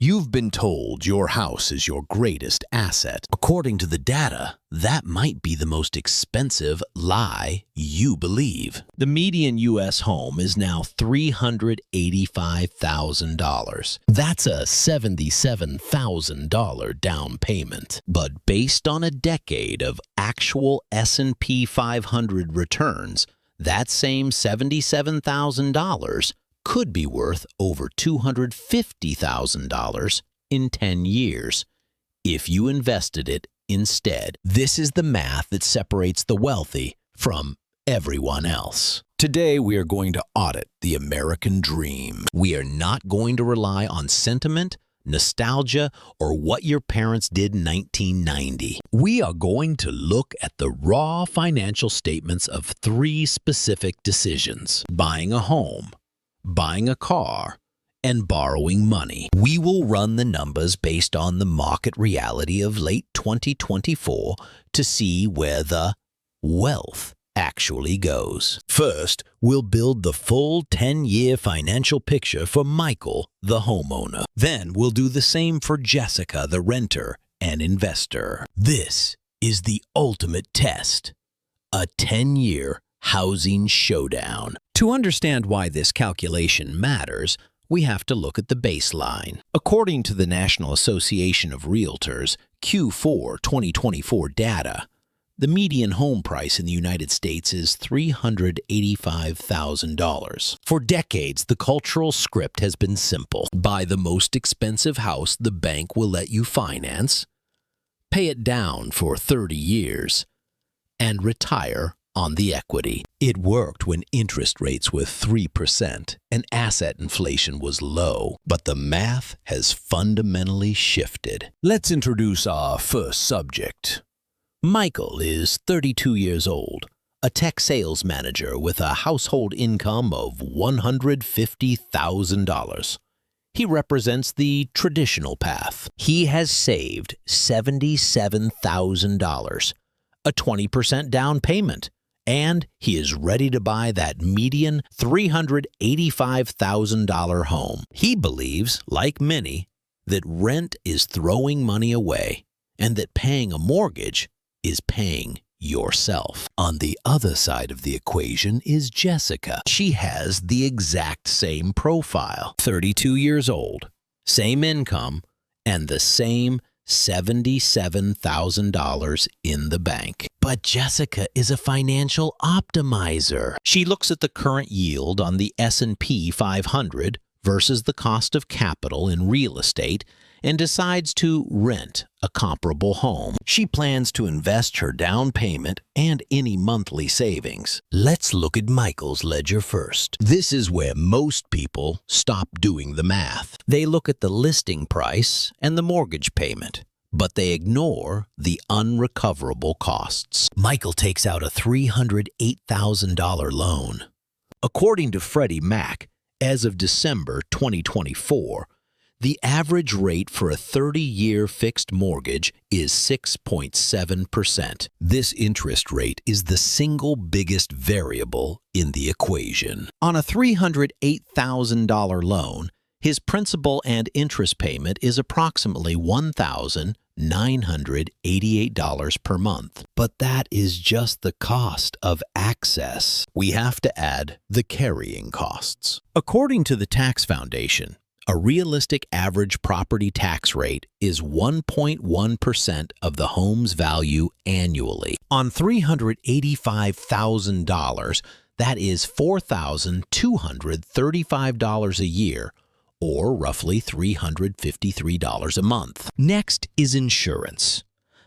You've been told your house is your greatest asset. According to the data, that might be the most expensive lie you believe. The median U.S. home is now $385,000. That's a $77,000 down payment. But based on a decade of actual S&P 500 returns, that same $77,000 could be worth over $250,000 in 10 years if you invested it instead. This is the math that separates the wealthy from everyone else. Today, we are going to audit the American dream. We are not going to rely on sentiment, nostalgia, or what your parents did in 1990. We are going to look at the raw financial statements of 3 specific decisions: buying a home, buying a car, and borrowing money. We will run the numbers based on the market reality of late 2024 to see where the wealth actually goes. First, we'll build the full 10-year financial picture for Michael, the homeowner. Then we'll do the same for Jessica, the renter and investor. This is the ultimate test, a 10-year housing showdown. To understand why this calculation matters, we have to look at the baseline. According to the National Association of Realtors Q4 2024 data, the median home price in the United States is $385,000. For decades, the cultural script has been simple: buy the most expensive house the bank will let you finance, pay it down for 30 years, and retire on the equity. It worked when interest rates were 3% and asset inflation was low, but the math has fundamentally shifted. Let's introduce our first subject. Michael is 32 years old, a tech sales manager with a household income of $150,000. He represents the traditional path. He has saved $77,000, a 20% down payment, and he is ready to buy that median $385,000 home. He believes, like many, that rent is throwing money away and that paying a mortgage is paying yourself. On the other side of the equation is Jessica. She has the exact same profile, 32 years old, same income, and the same $77,000 in the bank. But Jessica is a financial optimizer. She looks at the current yield on the S&P 500 versus the cost of capital in real estate and decides to rent a comparable home. She plans to invest her down payment and any monthly savings. Let's look at Michael's ledger first. This is where most people stop doing the math. They look at the listing price and the mortgage payment, but they ignore the unrecoverable costs. Michael takes out a $308,000 loan. According to Freddie Mac, as of December 2024, the average rate for a 30-year fixed mortgage is 6.7%. This interest rate is the single biggest variable in the equation. On a $308,000 loan, his principal and interest payment is approximately $1,988 per month. But that is just the cost of access. We have to add the carrying costs. According to the Tax Foundation, a realistic average property tax rate is 1.1% of the home's value annually. On $385,000, that is $4,235 a year, or roughly $353 a month. Next is insurance.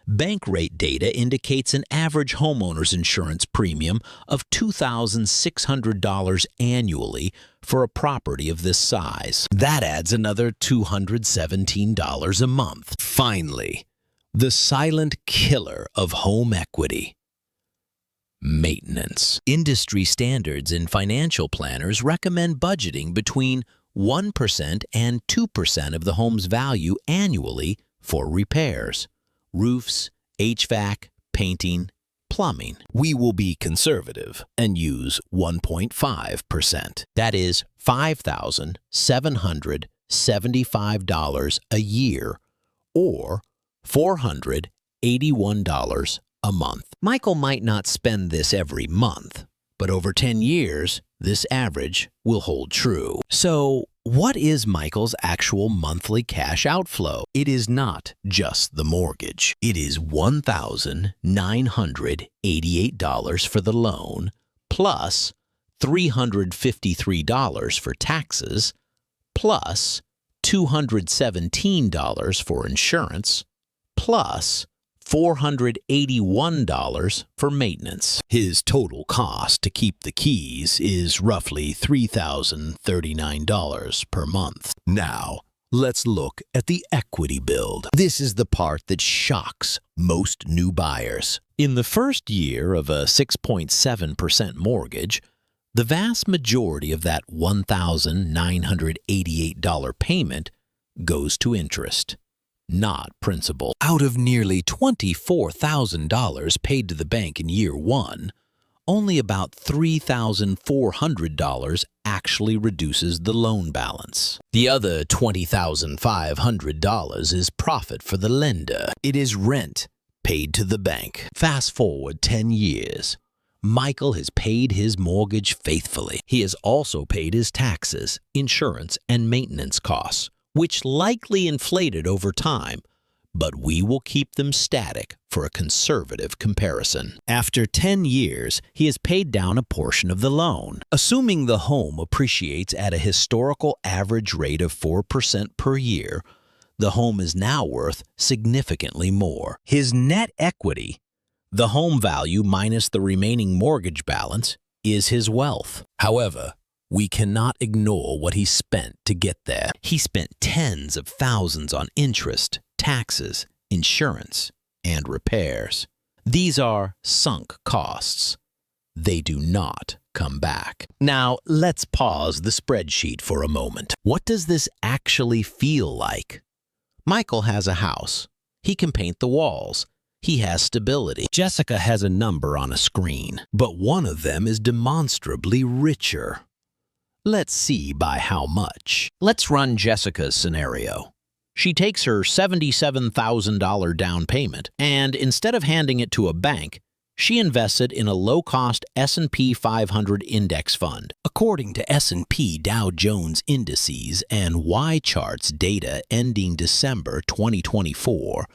Bank rate data indicates an average homeowner's insurance premium of $2,600 annually for a property of this size. That adds another $217 a month. Finally, the silent killer of home equity: maintenance. Industry standards and financial planners recommend budgeting between 1% and 2% of the home's value annually for repairs: roofs, HVAC, painting, plumbing. We will be conservative and use 1.5%. That is $5,700 $475 a year, or $481 a month. Michael might not spend this every month, but over 10 years, this average will hold true. So, what is Michael's actual monthly cash outflow? It is not just the mortgage. It is $1,988 for the loan, plus $353 for taxes, plus $217 for insurance, plus $481 for maintenance. His total cost to keep the keys is roughly $3,039 per month. Now, let's look at the equity build. This is the part that shocks most new buyers. In the first year of a 6.7% mortgage, the vast majority of that $1,988 payment goes to interest, not principal. Out of nearly $24,000 paid to the bank in year one, only about $3,400 actually reduces the loan balance. The other $20,500 is profit for the lender. It is rent paid to the bank. Fast forward 10 years. Michael has paid his mortgage faithfully. He has also paid his taxes, insurance, and maintenance costs, which likely inflated over time, but we will keep them static for a conservative comparison. After 10 years, he has paid down a portion of the loan. Assuming the home appreciates at a historical average rate of 4% per year, the home is now worth significantly more. His net equity, the home value minus the remaining mortgage balance, is his wealth. However, we cannot ignore what he spent to get there. He spent tens of thousands on interest, taxes, insurance, and repairs. These are sunk costs. They do not come back. Now, let's pause the spreadsheet for a moment. What does this actually feel like? Michael has a house. He can paint the walls. He has stability. Jessica has a number on a screen, but one of them is demonstrably richer. Let's see by how much. Let's run Jessica's scenario. She takes her $77,000 down payment, and instead of handing it to a bank, she invested in a low-cost S&P 500 index fund. According to S&P Dow Jones Indices and Y-Charts data ending December 2024,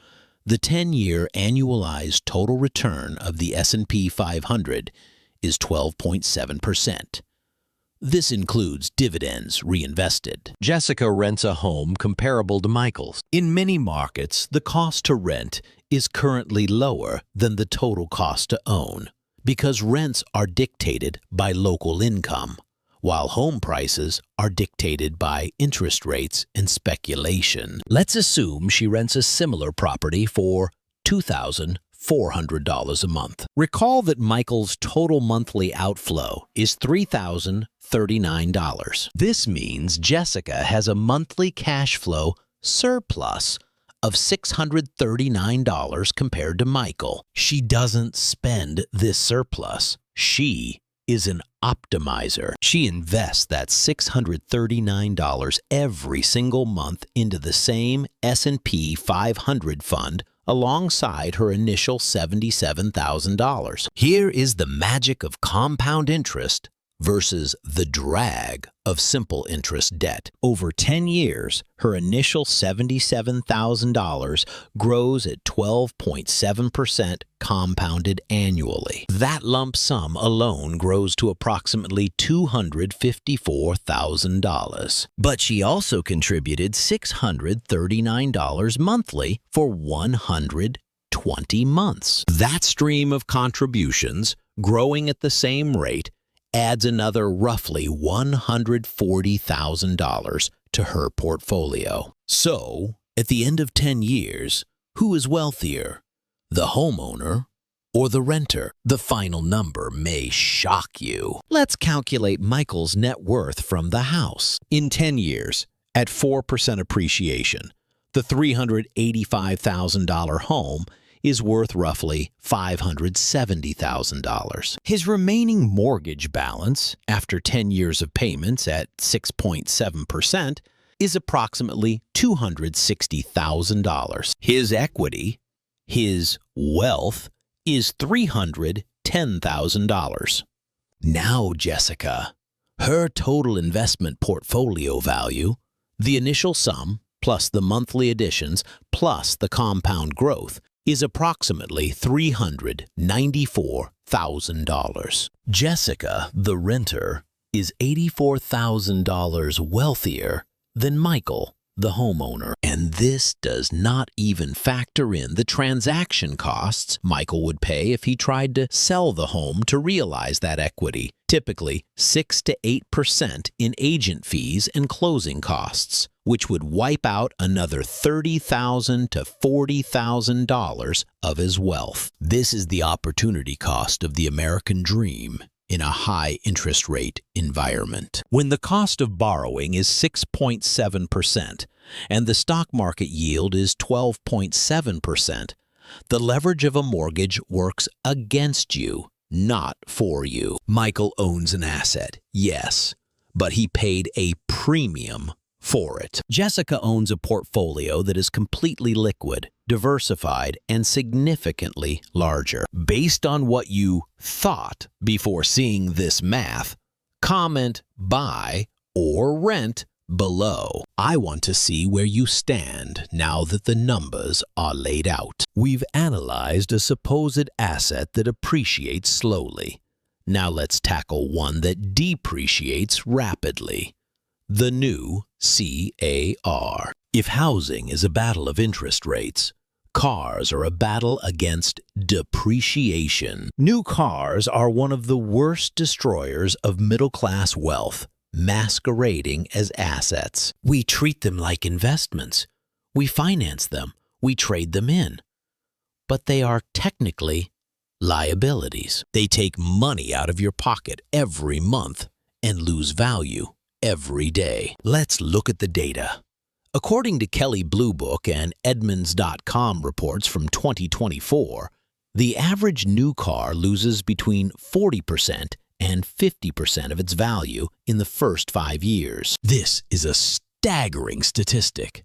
the 10-year annualized total return of the S&P 500 is 12.7%. This includes dividends reinvested. Jessica rents a home comparable to Michael's. In many markets, the cost to rent is currently lower than the total cost to own because rents are dictated by local income, while home prices are dictated by interest rates and speculation. Let's assume she rents a similar property for $2,400 a month. Recall that Michael's total monthly outflow is $3,039. This means Jessica has a monthly cash flow surplus of $639 compared to Michael. She doesn't spend this surplus. She is an optimizer. She invests that $639 every single month into the same S&P 500 fund alongside her initial $77,000. Here is the magic of compound interest versus the drag of simple interest debt. Over 10 years, her initial $77,000 grows at 12.7% compounded annually. That lump sum alone grows to approximately $254,000. But she also contributed $639 monthly for 120 months. That stream of contributions, growing at the same rate, adds another roughly $140,000 to her portfolio. So, at the end of 10 years, who is wealthier, the homeowner or the renter? The final number may shock you. Let's calculate Michael's net worth from the house. In 10 years, at 4% appreciation, the $385,000 home is worth roughly $570,000. His remaining mortgage balance, after 10 years of payments at 6.7%, is approximately $260,000. His equity, his wealth, is $310,000. Now Jessica, her total investment portfolio value, the initial sum plus the monthly additions plus the compound growth, is approximately $394,000. Jessica, the renter, is $84,000 wealthier than Michael, the homeowner. And this does not even factor in the transaction costs Michael would pay if he tried to sell the home to realize that equity, typically 6 to 8% in agent fees and closing costs, which would wipe out another $30,000 to $40,000 of his wealth. This is the opportunity cost of the American dream in a high interest rate environment. When the cost of borrowing is 6.7% and the stock market yield is 12.7%, the leverage of a mortgage works against you, not for you. Michael owns an asset, yes, but he paid a premium for it. Jessica owns a portfolio that is completely liquid, diversified, and significantly larger. Based on what you thought before seeing this math, comment buy or rent below. I want to see where you stand now that the numbers are laid out. We've analyzed a supposed asset that appreciates slowly. Now let's tackle one that depreciates rapidly. The new CAR. If housing is a battle of interest rates, cars are a battle against depreciation. New cars are one of the worst destroyers of middle-class wealth, masquerading as assets. We treat them like investments. We finance them. We trade them in. But they are technically liabilities. They take money out of your pocket every month and lose value every day. Let's look at the data. According to Kelley Blue Book and Edmunds.com reports from 2024, the average new car loses between 40% and 50% of its value in the first 5 years. This is a staggering statistic.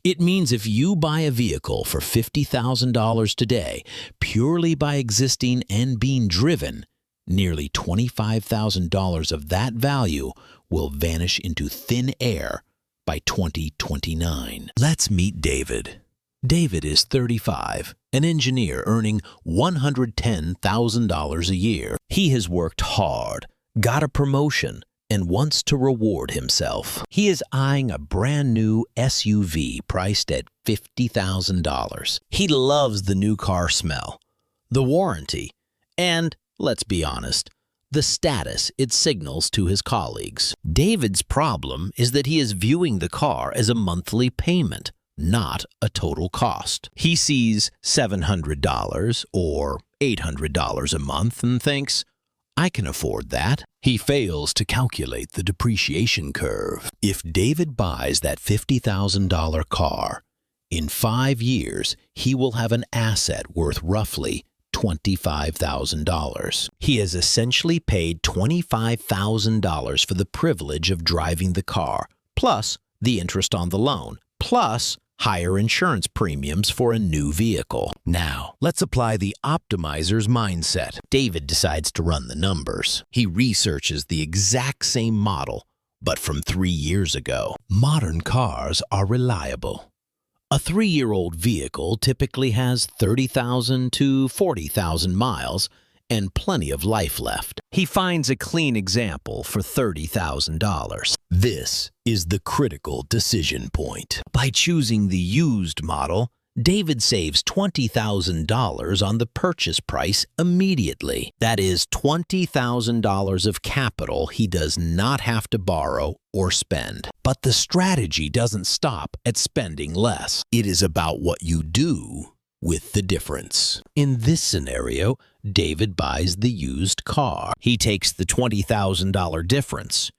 It means if you buy a vehicle for $50,000 today, purely by existing and being driven, nearly $25,000 of that value will vanish into thin air by 2029. Let's meet David. David is 35, an engineer earning $110,000 a year. He has worked hard, got a promotion, and wants to reward himself. He is eyeing a brand new SUV priced at $50,000. He loves the new car smell, the warranty, and, let's be honest, the status it signals to his colleagues. David's problem is that he is viewing the car as a monthly payment, not a total cost. He sees $700 or $800 a month and thinks, I can afford that. He fails to calculate the depreciation curve. If David buys that $50,000 car, in 5 years, he will have an asset worth roughly $25,000. He has essentially paid $25,000 for the privilege of driving the car, plus the interest on the loan, plus higher insurance premiums for a new vehicle. Now, let's apply the optimizer's mindset. David decides to run the numbers. He researches the exact same model, but from 3 years ago. Modern cars are reliable. A 3-year-old vehicle typically has 30,000 to 40,000 miles and plenty of life left. He finds a clean example for $30,000. This is the critical decision point. By choosing the used model, David saves $20,000 on the purchase price immediately. That is $20,000 of capital he does not have to borrow or spend. But the strategy doesn't stop at spending less. It is about what you do with the difference. In this scenario, David buys the used car. He takes the $20,000 difference,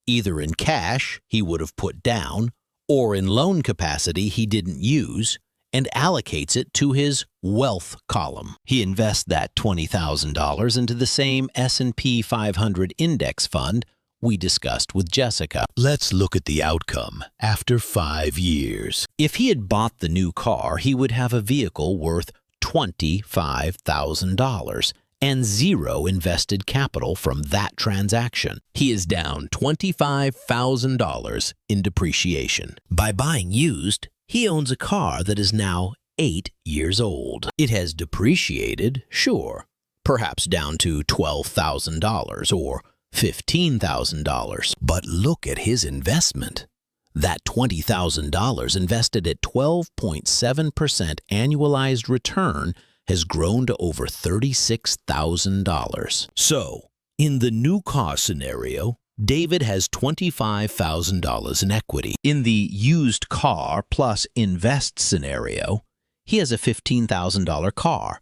either in cash he would have put down or in loan capacity he didn't use, and allocates it to his wealth column. He invests that $20,000 into the same S&P 500 index fund we discussed with Jessica. Let's look at the outcome after 5 years. If he had bought the new car, he would have a vehicle worth $25,000 and zero invested capital from that transaction. He is down $25,000 in depreciation. By buying used, he owns a car that is now 8 years old. It has depreciated, sure, perhaps down to $12,000 or $15,000. But look at his investment. That $20,000 invested at 12.7% annualized return has grown to over $36,000. So, in the new car scenario, David has $25,000 in equity. In the used car plus invest scenario, he has a $15,000 car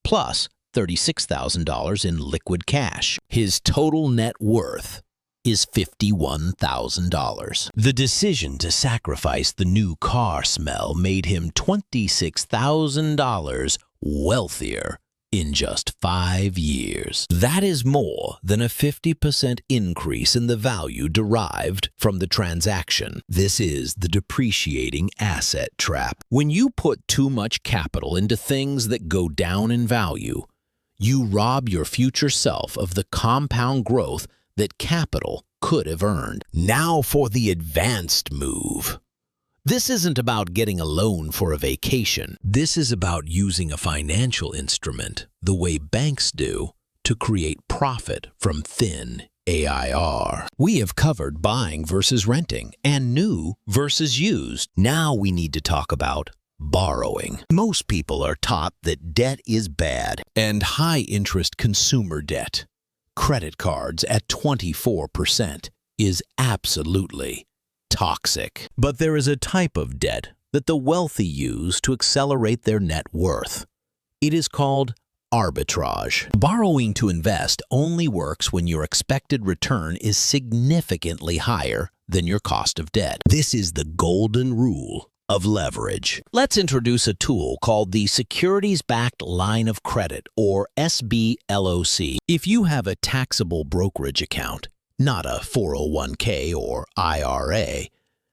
plus $36,000 in liquid cash. His total net worth is $51,000. The decision to sacrifice the new car smell made him $26,000 wealthier in just 5 years. That is more than a 50% increase in the value derived from the transaction. This is the depreciating asset trap. When you put too much capital into things that go down in value, you rob your future self of the compound growth that capital could have earned. Now for the advanced move. This isn't about getting a loan for a vacation. This is about using a financial instrument the way banks do to create profit from thin AIR. We have covered buying versus renting and new versus used. Now we need to talk about borrowing. Most people are taught that debt is bad and high-interest consumer debt, credit cards at 24%, is absolutely toxic. But there is a type of debt that the wealthy use to accelerate their net worth. It is called arbitrage. Borrowing to invest only works when your expected return is significantly higher than your cost of debt. This is the golden rule of leverage. Let's introduce a tool called the Securities-Backed Line of Credit, or SBLOC. If you have a taxable brokerage account, not a 401k or IRA,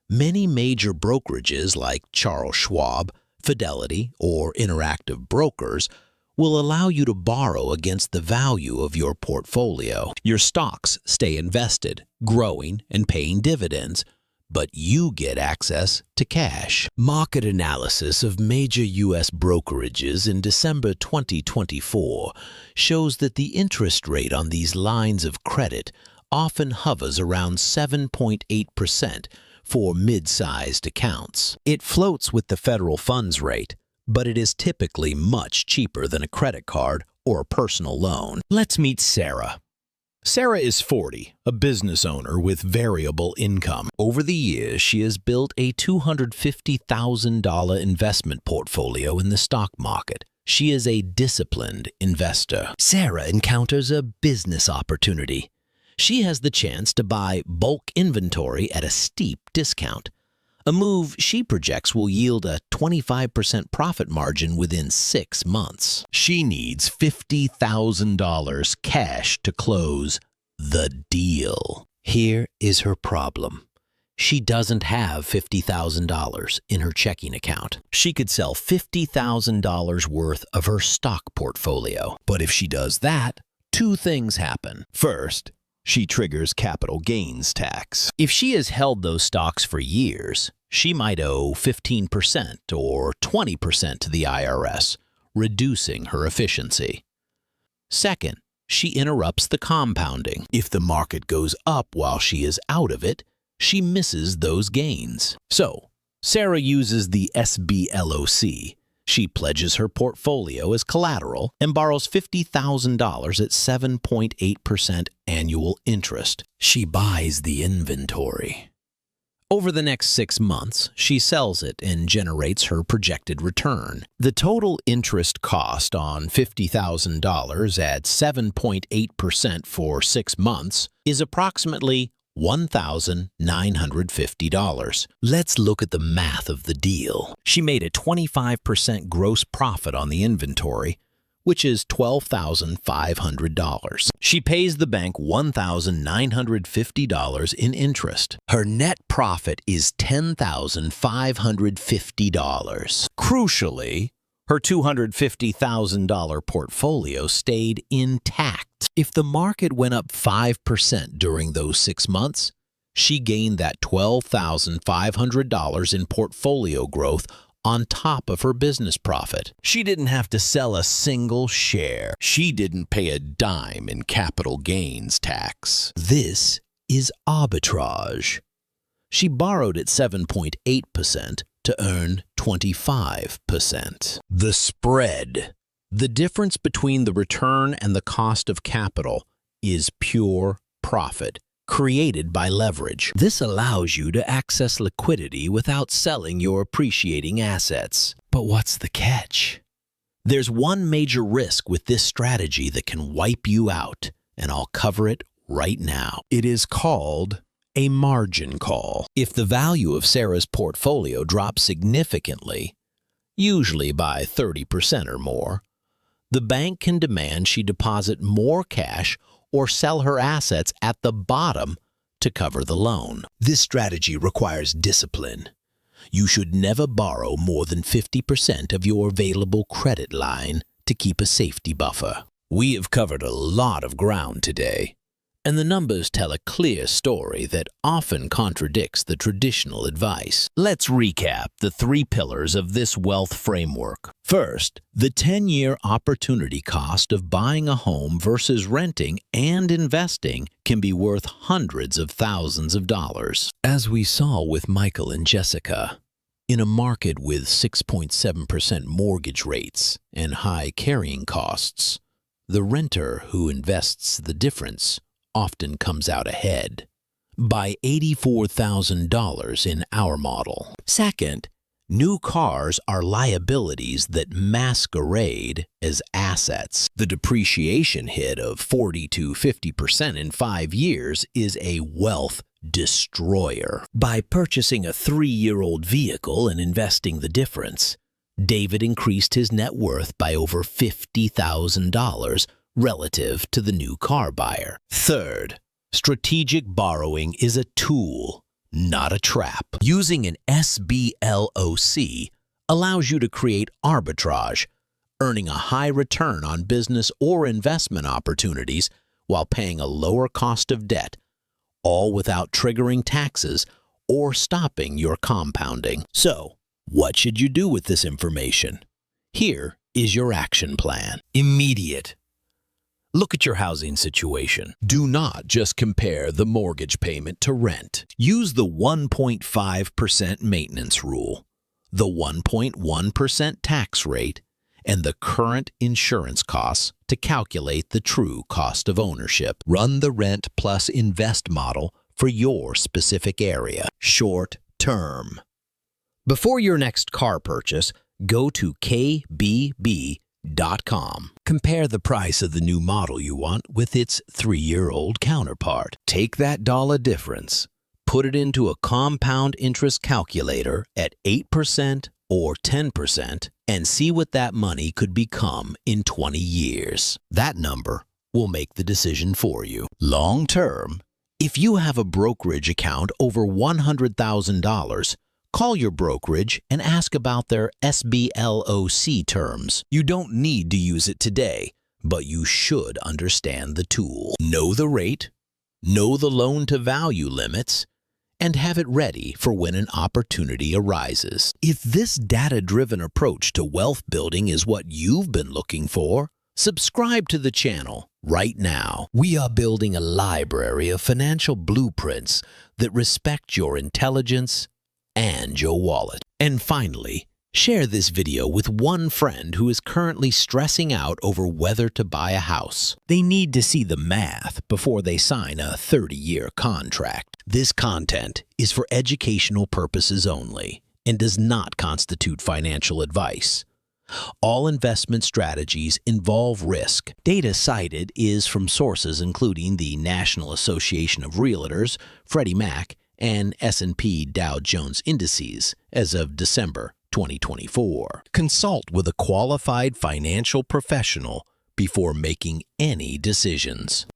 many major brokerages like Charles Schwab, Fidelity, or Interactive Brokers will allow you to borrow against the value of your portfolio. Your stocks stay invested, growing and paying dividends, but you get access to cash. Market analysis of major U.S. brokerages in December 2024 shows that the interest rate on these lines of credit often hovers around 7.8% for mid-sized accounts. It floats with the federal funds rate, but it is typically much cheaper than a credit card or a personal loan. Let's meet Sarah. Sarah is 40, a business owner with variable income. Over the years, she has built a $250,000 investment portfolio in the stock market. She is a disciplined investor. Sarah encounters a business opportunity. She has the chance to buy bulk inventory at a steep discount, a move she projects will yield a 25% profit margin within 6 months. She needs $50,000 cash to close the deal. Here is her problem. She doesn't have $50,000 in her checking account. She could sell $50,000 worth of her stock portfolio. But if she does that, 2 things happen. First, she triggers capital gains tax. If she has held those stocks for years, she might owe 15% or 20% to the IRS, reducing her efficiency. Second, she interrupts the compounding. If the market goes up while she is out of it, she misses those gains. So, Sarah uses the SBLOC. She pledges her portfolio as collateral and borrows $50,000 at 7.8% annual interest. She buys the inventory. Over the next 6 months, she sells it and generates her projected return. The total interest cost on $50,000 at 7.8% for 6 months is approximately $1,950. Let's look at the math of the deal. She made a 25% gross profit on the inventory, which is $12,500. She pays the bank $1,950 in interest. Her net profit is $10,550. Crucially, her $250,000 portfolio stayed intact. If the market went up 5% during those 6 months, she gained that $12,500 in portfolio growth on top of her business profit. She didn't have to sell a single share. She didn't pay a dime in capital gains tax. This is arbitrage. She borrowed at 7.8% to earn 25%. The spread, the difference between the return and the cost of capital, is pure profit created by leverage. This allows you to access liquidity without selling your appreciating assets. But what's the catch? There's one major risk with this strategy that can wipe you out, and I'll cover it right now. It is called a margin call. If the value of Sarah's portfolio drops significantly, usually by 30% or more, the bank can demand she deposit more cash or sell her assets at the bottom to cover the loan. This strategy requires discipline. You should never borrow more than 50% of your available credit line to keep a safety buffer. We have covered a lot of ground today, and the numbers tell a clear story that often contradicts the traditional advice. Let's recap the 3 pillars of this wealth framework. First, the 10-year opportunity cost of buying a home versus renting and investing can be worth hundreds of thousands of dollars. As we saw with Michael and Jessica, in a market with 6.7% mortgage rates and high carrying costs, the renter who invests the difference often comes out ahead by $84,000 in our model. Second, new cars are liabilities that masquerade as assets. The depreciation hit of 40 to 50% in 5 years is a wealth destroyer. By purchasing a 3-year-old vehicle and investing the difference, David increased his net worth by over $50,000 relative to the new car buyer. Third, strategic borrowing is a tool, not a trap. Using an SBLOC allows you to create arbitrage, earning a high return on business or investment opportunities while paying a lower cost of debt, all without triggering taxes or stopping your compounding. So, what should you do with this information? Here is your action plan. Immediate. Look at your housing situation. Do not just compare the mortgage payment to rent. Use the 1.5% maintenance rule, the 1.1% tax rate, and the current insurance costs to calculate the true cost of ownership. Run the rent plus invest model for your specific area. Short term. Before your next car purchase, go to KBB.com. Compare the price of the new model you want with its 3-year-old counterpart. Take that dollar difference, put it into a compound interest calculator at 8% or 10%, and see what that money could become in 20 years. That number will make the decision for you. Long term, if you have a brokerage account over $100,000, call your brokerage and ask about their SBLOC terms. You don't need to use it today, but you should understand the tool. Know the rate, know the loan-to-value limits, and have it ready for when an opportunity arises. If this data-driven approach to wealth building is what you've been looking for, subscribe to the channel right now. We are building a library of financial blueprints that respect your intelligence and your wallet. And finally, share this video with one friend who is currently stressing out over whether to buy a house. They need to see the math before they sign a 30-year contract. This content is for educational purposes only and does not constitute financial advice. All investment strategies involve risk. Data cited is from sources including the National Association of Realtors, Freddie Mac, and S&P Dow Jones Indices as of December 2024. Consult with a qualified financial professional before making any decisions.